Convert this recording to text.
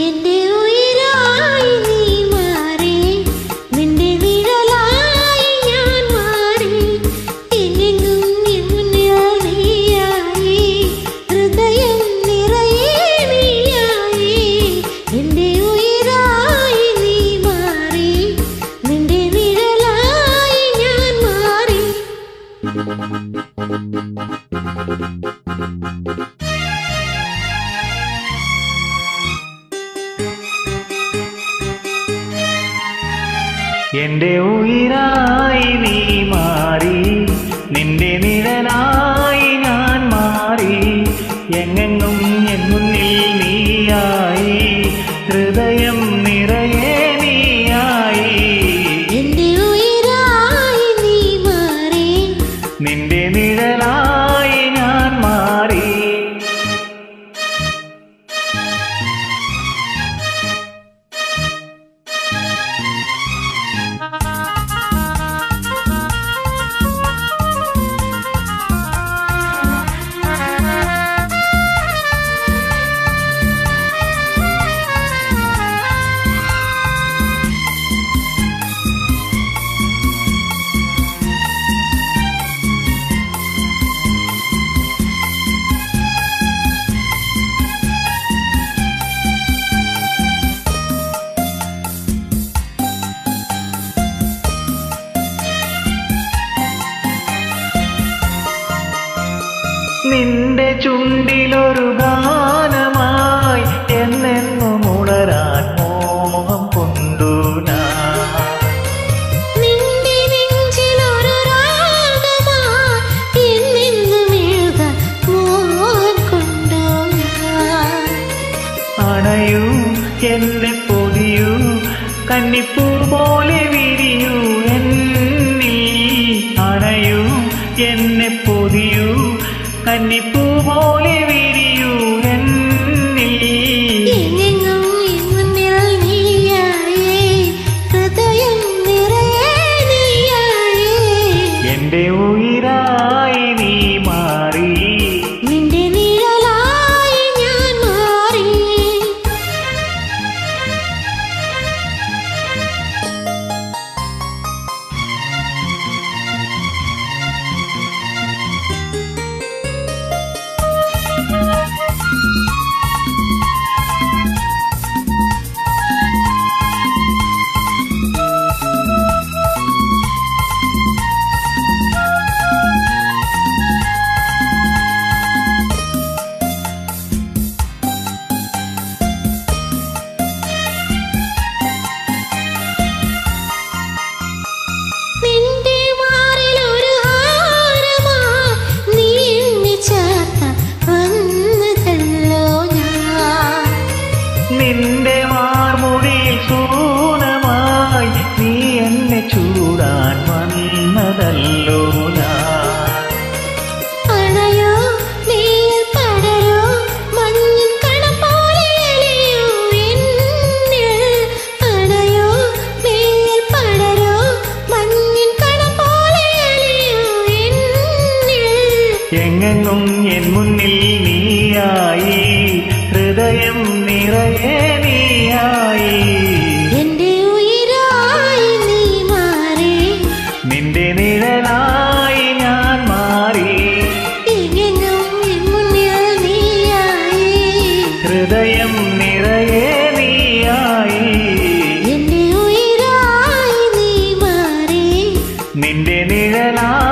എന്റെ ഉയിരായി നീ മാറി, നിന്റെ നിഴലായി ഞാൻ മാറി, എങ്ങെങ്ങും എൻ മുന്നിൽ നീയായി, ഹൃദയം നിറയെ നീയായി. എന്റെ ഉയിരായി നീ മാറി, നിന്റെ നിഴലായി ഞാൻ മാറി. എന്റെ ഉയിരായി നീ മാറി, നിന്റെ നിഴലായി ഞാൻ മാറി, എങ്ങെങ്ങും എൻ മുന്നിൽ നീയായി, ഹൃദയം നിറയെ നീയായി. എന്റെ ഉയിരായി നീ മാറി, നിന്റെ നിഴലായി ഞാൻ മാറി. നിന്റെ ചുണ്ടിലൊരു ഗാനമായി എന്നെന്നും ഉണരാൻ മോഹം കൊണ്ടു ഞാൻ. നിന്റെ നെഞ്ചിലൊരു രാഗമായി എന്നെന്നും എഴുതാൻ മോഹം കൊണ്ടു ഞാൻ. അണയൂ എന്നെ പൊതിയൂ, കന്നിപ്പൂ പോലെ വിരിയൂ എന്നിൽ. അണയൂ എന്നെ പൊതിയൂ, കന്നിപ്പൂ പോലെ വിരിയൂ എന്നിൽ. എങ്ങെങ്ങും എൻ മുന്നിൽ നീയായി, ഹൃദയം നിറയെ നീയായി. എന്റെ ഉയിരായി നീ മാറി, നിന്റെ നിഴലായി ഞാൻ മാറി. നിന്റെ മാറിലൊരു ഹാരമായി നീ എന്നെ ചാർത്താൻ വന്നതല്ലോ ഞാൻ. നിന്റെ മാർമുടിയിൽ സൂനമായി നീ എന്നെ ചൂടാൻ വന്നതല്ലോ ഞാൻ. അണയോ നീയിൽ പടരോ, മഞ്ഞിൻ കണം പോലെ അലിയൂ എന്നിൽ. അണയോ നീയിൽ പടരോ, മഞ്ഞിൻ കണം പോലെ അലിയൂ എന്നിൽ. എങ്ങെങ്ങും എൻ മുന്നിൽ നീയായി, ഹൃദയം നിറയെ നീയായി. എന്റെ ഉയിരായി നീ മാറി, നിന്റെ നിഴലായി ഞാൻ മാറി, എങ്ങെങ്ങും എൻ മുന്നിൽ നീയായി, ഹൃദയം നിറയെ നീയായി. എന്റെ ഉയിരായി നീ മാറി, നിന്റെ നിഴലായി